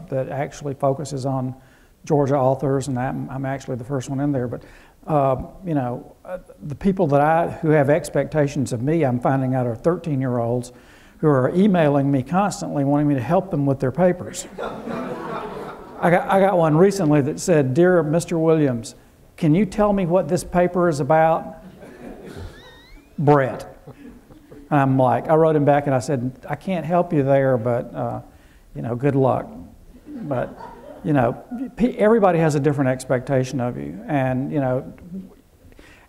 that actually focuses on Georgia authors, and I'm actually the first one in there. But you know, the people who have expectations of me, I'm finding out are 13-year-olds who are emailing me constantly wanting me to help them with their papers. I got one recently that said, "Dear Mr. Williams, can you tell me what this paper is about?" Brett. And I'm like, I wrote him back and I said, "I can't help you there, but you know, good luck." But you know, everybody has a different expectation of you, and you know,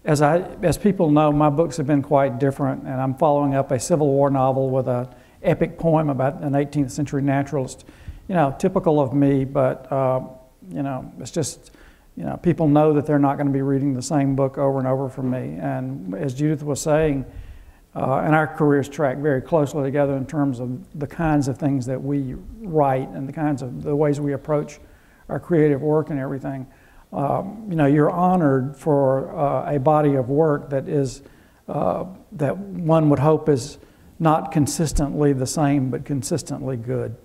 as people know, my books have been quite different, and I'm following up a Civil War novel with an epic poem about an 18th century naturalist. You know, typical of me, but you know, it's just, you know, people know that they're not going to be reading the same book over and over from me. And as Judith was saying, and our careers track very closely together in terms of the kinds of things that we write and the ways we approach our creative work and everything. You know, you're honored for a body of work that is that one would hope is not consistently the same, but consistently good.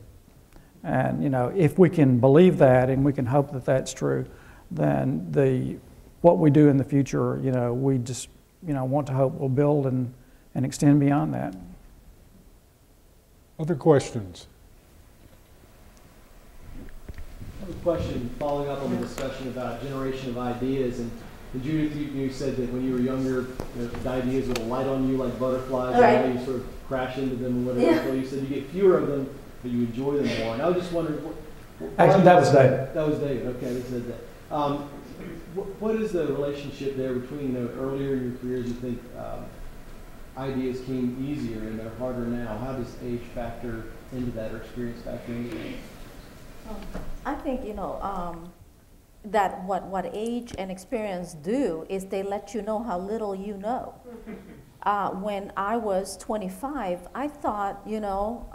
And you know, if we can believe that and we can hope that that's true, then what we do in the future, you know, we just, you know, want to hope will build and extend beyond that. Other questions? I have a question following up on the discussion about generation of ideas. And Judith, you said that when you were younger, the ideas would light on you like butterflies, right, and now you sort of crash into them or whatever. Yeah. So you said you get fewer of them, but you enjoy them more. And I was just wondering, actually, that was David. That was David. Okay, they said that. What is the relationship there between, you know, earlier in your careers, you think ideas came easier and they're harder now? How does age factor into that, or experience factor into that? I think, you know, that what age and experience do is they let you know how little you know. When I was 25, I thought, you know,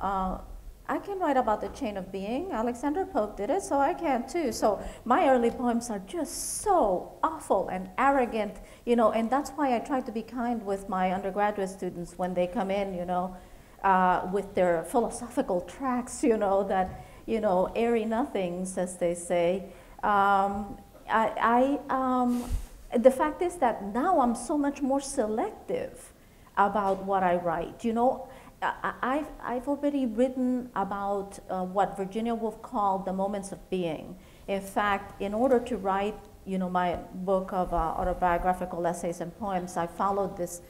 I can write about the chain of being. Alexander Pope did it, so I can too. So my early poems are just so awful and arrogant, you know, and that's why I try to be kind with my undergraduate students when they come in, you know, with their philosophical tracts, you know, that, you know, airy nothings, as they say. The fact is that now I'm so much more selective about what I write. You know, I've already written about what Virginia Woolf called the moments of being. In fact, in order to write, you know, my book of autobiographical essays and poems, I followed this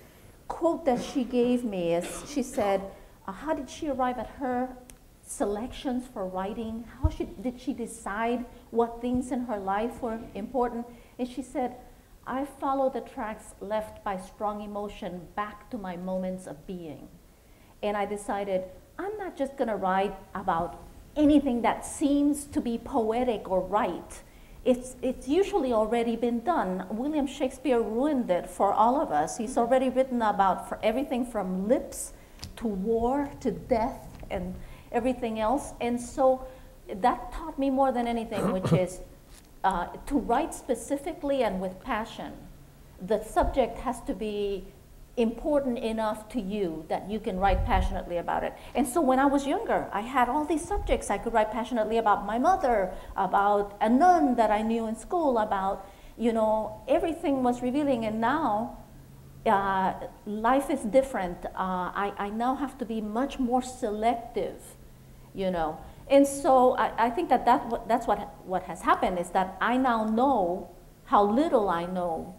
quote that she gave me. As she said, how did she arrive at her selections for writing? How did she decide what things in her life were important? And she said, I follow the tracks left by strong emotion back to my moments of being. And I decided, I'm not just going to write about anything that seems to be poetic or right. It's usually already been done. William Shakespeare ruined it for all of us. He's already written about everything from lips to war to death everything else. And so that taught me more than anything, which is to write specifically and with passion. The subject has to be important enough to you that you can write passionately about it. And so when I was younger, I had all these subjects. I could write passionately about my mother, about a nun that I knew in school, about, you know, everything was revealing. And now life is different. I now have to be much more selective, you know. And so I think that's what has happened, is that I now know how little I know,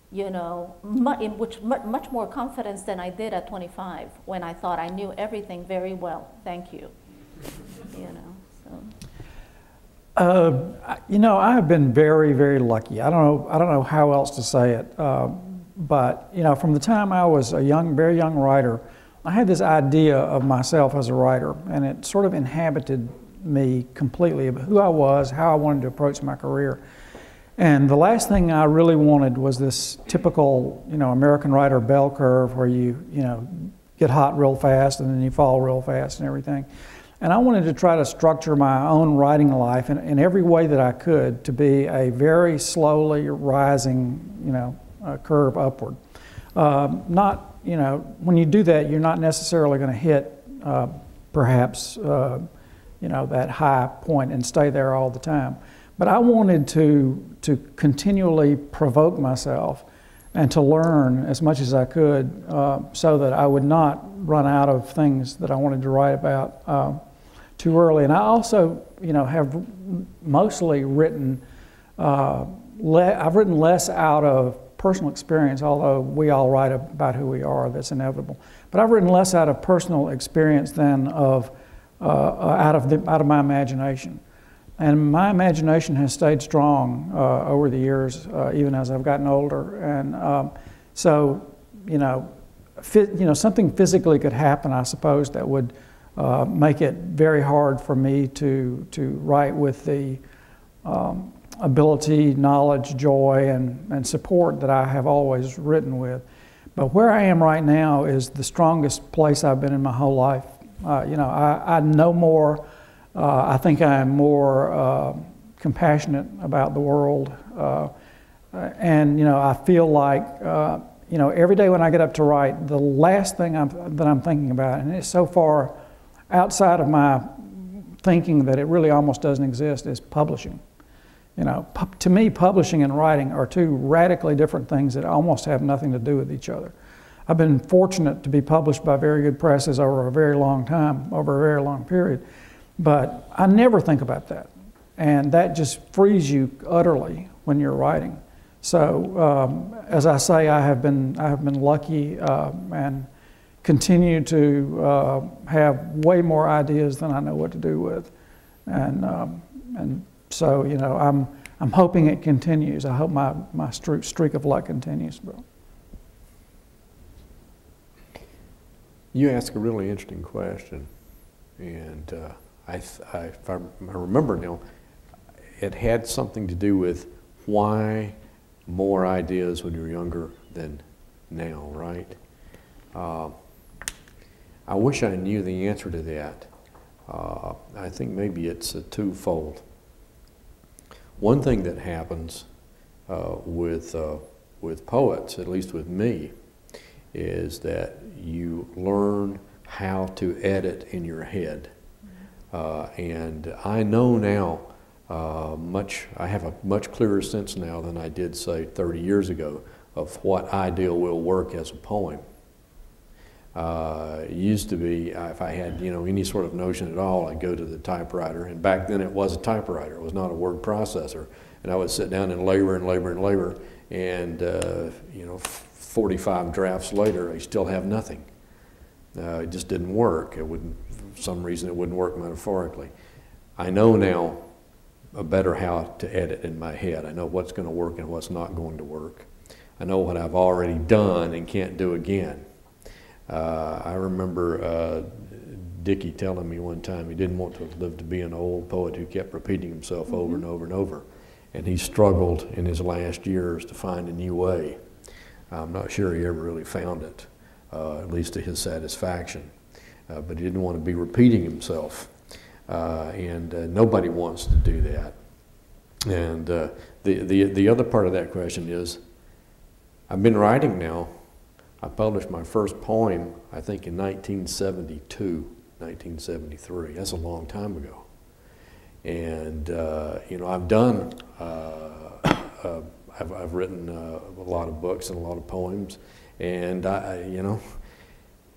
you know, much more confidence than I did at 25 when I thought I knew everything very well. Thank you. You know, so. You know, I have been very, very lucky. I don't know how else to say it. But you know, from the time I was a very young writer, I had this idea of myself as a writer, and it sort of inhabited me completely, of who I was, how I wanted to approach my career. And the last thing I really wanted was this typical, you know, American writer bell curve where you know, get hot real fast and then you fall real fast and everything. And I wanted to try to structure my own writing life in every way that I could to be a very slowly rising, you know, curve upward. Not, you know, when you do that, you're not necessarily going to hit perhaps, you know, that high point and stay there all the time. But I wanted to continually provoke myself and to learn as much as I could so that I would not run out of things that I wanted to write about too early. And I also, you know, have mostly written, I've written less out of personal experience, although we all write about who we are, that's inevitable. But I've written less out of personal experience than of out of my imagination. And my imagination has stayed strong over the years, even as I've gotten older. And so, you know, something physically could happen, I suppose, that would make it very hard for me to write with the ability, knowledge, joy, and support that I have always written with. But where I am right now is the strongest place I've been in my whole life. You know, I know more. I think I am more compassionate about the world. And, you know, I feel like, you know, every day when I get up to write, the last thing that I'm thinking about, and it's so far outside of my thinking that it really almost doesn't exist, is publishing. You know, to me, publishing and writing are two radically different things that almost have nothing to do with each other. I've been fortunate to be published by very good presses over a very long time, over a very long period. But I never think about that. And that just frees you utterly when you're writing. So, as I say, I have been lucky and continue to have way more ideas than I know what to do with. And so, you know, I'm hoping it continues. I hope my streak of luck continues. You ask a really interesting question, and if I remember now, it had something to do with why more ideas when you're younger than now, right? I wish I knew the answer to that. I think maybe it's a twofold. One thing that happens with poets, at least with me, is that you learn how to edit in your head. And I know now I have a much clearer sense now than I did, say, 30 years ago of what idea will work as a poem. It used to be, if I had, you know, any sort of notion at all, I'd go to the typewriter, and back then it was a typewriter, it was not a word processor, and I would sit down and labor and labor and labor, and you know, 45 drafts later, I still have nothing. It just didn't work. It wouldn't, for some reason, it wouldn't work metaphorically. I know now better how to edit in my head. I know what's going to work and what's not going to work. I know what I've already done and can't do again. I remember Dickie telling me one time he didn't want to live to be an old poet who kept repeating himself over and over and over. And he struggled in his last years to find a new way. I'm not sure he ever really found it, at least to his satisfaction. but he didn't want to be repeating himself. And nobody wants to do that. And the other part of that question is, I've been writing now. I published my first poem, I think, in 1972, 1973. That's a long time ago. And you know, I've done, I've written a lot of books and a lot of poems, and you know,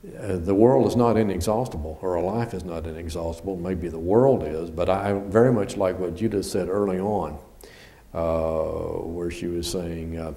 the world is not inexhaustible, or a life is not inexhaustible. Maybe the world is, but I very much like what Judith said early on, where she was saying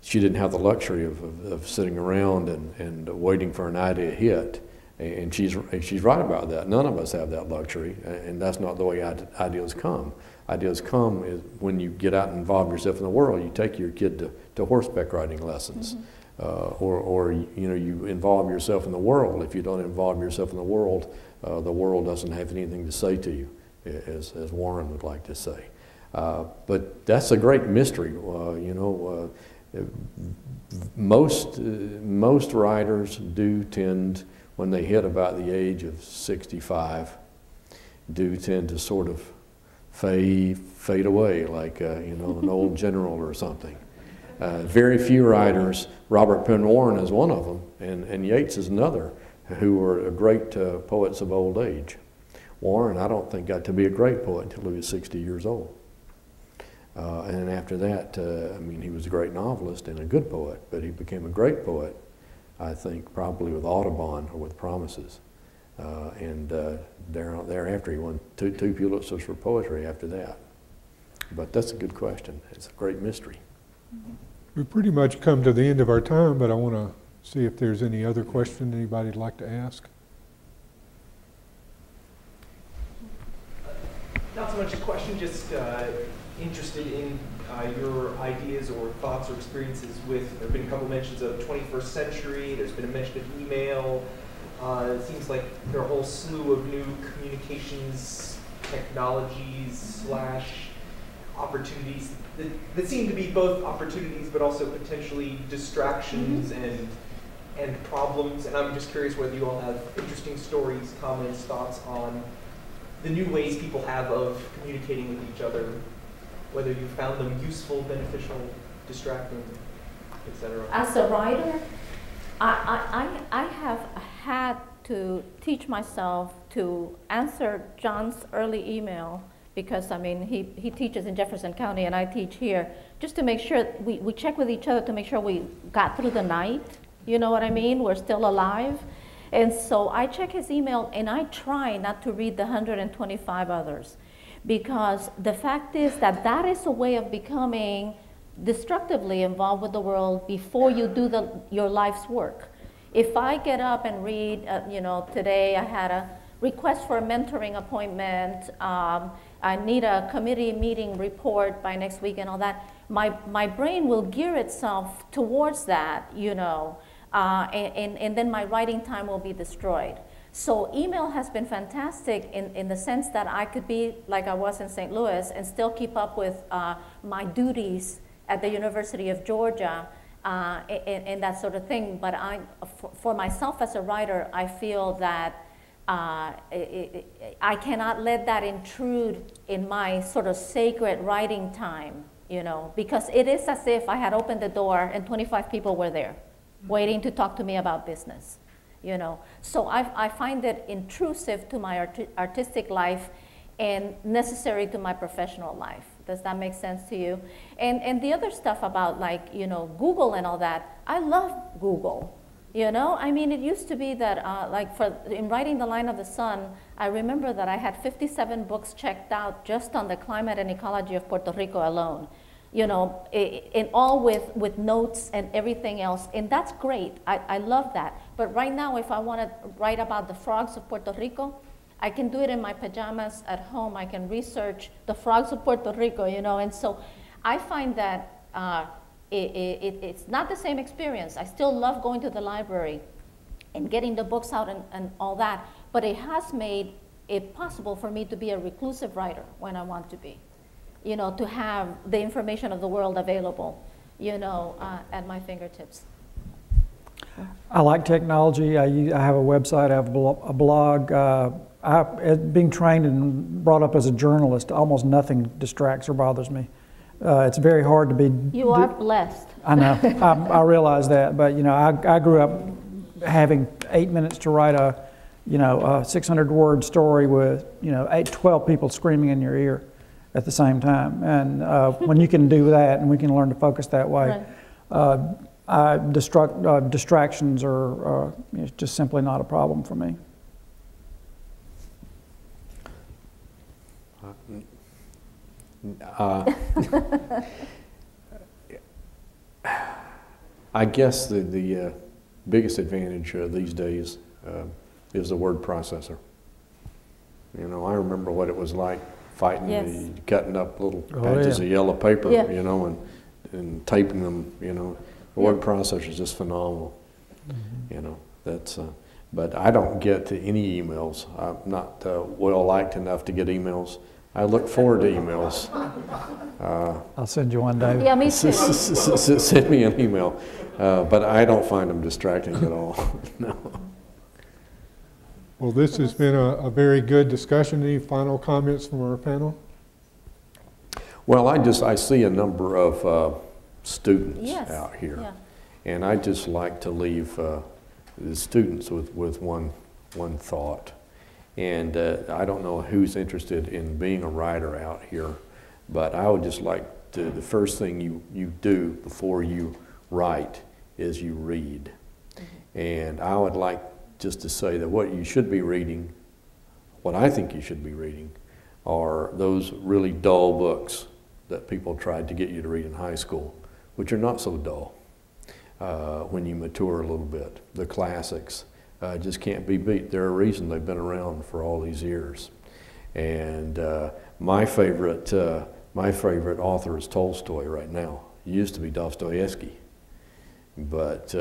she didn't have the luxury of sitting around and waiting for an idea to hit. And she's right about that. None of us have that luxury, and that's not the way ideas come. Ideas come is when you get out and involve yourself in the world. You take your kid to horseback riding lessons, or you know, you involve yourself in the world. If you don't involve yourself in the world doesn't have anything to say to you, as Warren would like to say. But that's a great mystery. You know, most writers do tend, when they hit about the age of 65, do tend to sort of fade away, like you know, an old general or something. Very few writers, Robert Penn Warren is one of them, and Yeats is another, who were great poets of old age. Warren, I don't think, got to be a great poet until he was 60 years old. And after that, I mean, he was a great novelist and a good poet, but he became a great poet, I think, probably with Audubon or with Promises. And thereafter, he won two Pulitzers for poetry after that. But that's a good question. It's a great mystery. We've pretty much come to the end of our time, but I want to see if there's any other question anybody'd like to ask. Not so much a question, just interested in your ideas or thoughts or experiences with, there have been a couple mentions of 21st century, there's been a mention of email. It seems like there are a whole slew of new communications technologies / opportunities that seem to be both opportunities but also potentially distractions and problems. And I'm just curious whether you all have interesting stories, comments, thoughts on the new ways people have of communicating with each other, whether you found them useful, beneficial, distracting, etc. As a writer, I have had to teach myself to answer John's early email, because I mean, he teaches in Jefferson County and I teach here, just to make sure we check with each other to make sure we got through the night. You know what I mean? We're still alive. And so I check his email and I try not to read the 125 others, because the fact is that that is a way of becoming destructively involved with the world before you do your life's work. If I get up and read, you know, today I had a request for a mentoring appointment, I need a committee meeting report by next week and all that, my brain will gear itself towards that, you know, and then my writing time will be destroyed. So email has been fantastic in the sense that I could be like I was in St. Louis and still keep up with my duties at the University of Georgia and that sort of thing. But for myself as a writer, I feel that I cannot let that intrude in my sort of sacred writing time, you know, because it is as if I had opened the door and 25 people were there waiting to talk to me about business. You know, so I find it intrusive to my artistic life and necessary to my professional life. Does that make sense to you? And the other stuff about, like, you know, Google and all that, I love Google. You know, I mean, it used to be that, like, in writing The Line of the Sun, I remember that I had 57 books checked out just on the climate and ecology of Puerto Rico alone. You know, and all with notes and everything else, and that's great. I love that. But right now, if I want to write about the frogs of Puerto Rico, I can do it in my pajamas at home. I can research the frogs of Puerto Rico, you know, and so I find that it's not the same experience. I still love going to the library and getting the books out and all that, but it has made it possible for me to be a reclusive writer when I want to be. You know, to have the information of the world available, you know, at my fingertips. I like technology. I have a website, I have a blog. Being trained and brought up as a journalist, almost nothing distracts or bothers me. It's very hard to be... You are blessed. I know, I realize that, but you know, I grew up having 8 minutes to write a 600-word story with 12 people screaming in your ear at the same time. And when you can do that, and we can learn to focus that way, right. Distractions are just simply not a problem for me. I guess the biggest advantage these days is the word processor. You know, I remember what it was like fighting cutting up little patches of yellow paper, you know, and taping them, you know. The word processor is just phenomenal. You know, that's, but I don't get to any emails. I'm not well-liked enough to get emails. I look forward to emails. I'll send you one day. Yeah, me too. Send me an email. But I don't find them distracting at all. No. Well, this has been a very good discussion. Any final comments from our panel? Well, I see a number of students out here. Yeah. And I just like to leave the students with one thought. And I don't know who's interested in being a writer out here, but I would just like to, the first thing you do before you write is you read. And I would like just to say that what you should be reading, what I think you should be reading, are those really dull books that people tried to get you to read in high school, which are not so dull when you mature a little bit. The classics just can't be beat. They're a reason they've been around for all these years. And my favorite author is Tolstoy right now. He used to be Dostoevsky. But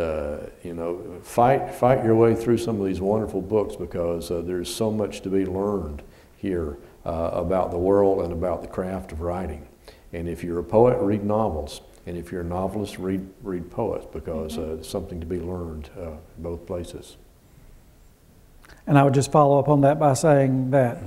you know, fight your way through some of these wonderful books, because there's so much to be learned here about the world and about the craft of writing. And if you're a poet, read novels. And if you're a novelist, read poets, because there's something to be learned in both places. And I would just follow up on that by saying that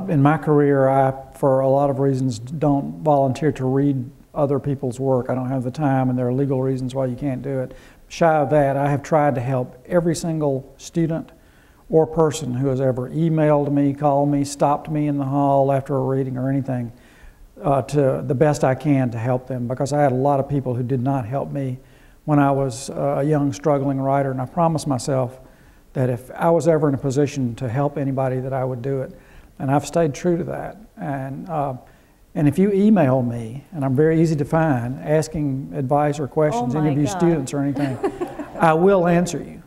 in my career, I, for a lot of reasons, don't volunteer to read other people's work. I don't have the time, and there are legal reasons why you can't do it. Shy of that, I have tried to help every single student or person who has ever emailed me, called me, stopped me in the hall after a reading or anything, to the best I can to help them, because I had a lot of people who did not help me when I was a young, struggling writer, and I promised myself that if I was ever in a position to help anybody, that I would do it. And I've stayed true to that. And if you email me, and I'm very easy to find, asking advice or questions, any of you students or anything, I will answer you.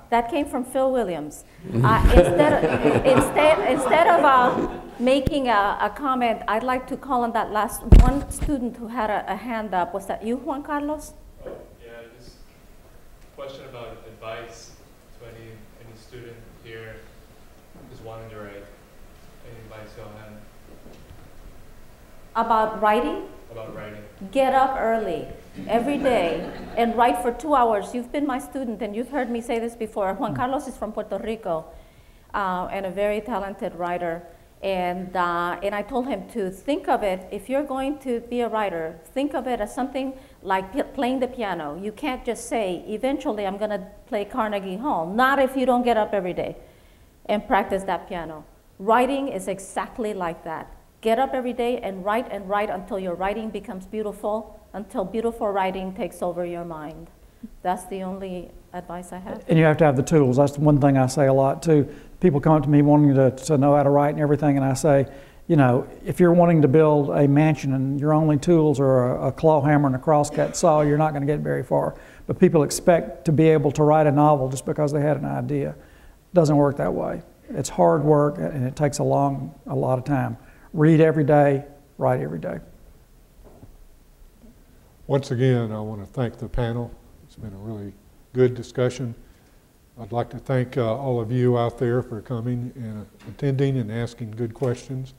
That came from Phil Williams. Instead of making a comment, I'd like to call on that last one student who had a hand up. Was that you, Juan Carlos? Oh, yeah, just a question about advice to any student here who's wanting to write. Any advice y'all have? About writing? About writing. Get up early every day and write for 2 hours. You've been my student and you've heard me say this before. Juan Carlos is from Puerto Rico and a very talented writer. And I told him to think of it, if you're going to be a writer, think of it as something like playing the piano. You can't just say, eventually I'm going to play Carnegie Hall. Not if you don't get up every day and practice that piano. Writing is exactly like that. Get up every day and write until your writing becomes beautiful, until beautiful writing takes over your mind. That's the only advice I have. And you have to have the tools. That's one thing I say a lot too. People come up to me wanting to know how to write and everything, and I say, you know, if you're wanting to build a mansion and your only tools are a claw hammer and a crosscut saw, you're not going to get very far. But people expect to be able to write a novel just because they had an idea. It doesn't work that way. It's hard work and it takes a lot of time. Read every day, write every day. Once again, I want to thank the panel. It's been a really good discussion. I'd like to thank all of you out there for coming and attending and asking good questions.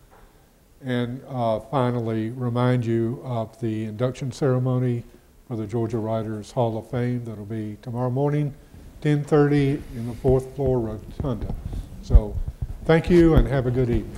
And finally, remind you of the induction ceremony for the Georgia Writers Hall of Fame. That'll be tomorrow morning, 10:30 in the 4th floor rotunda. So thank you and have a good evening.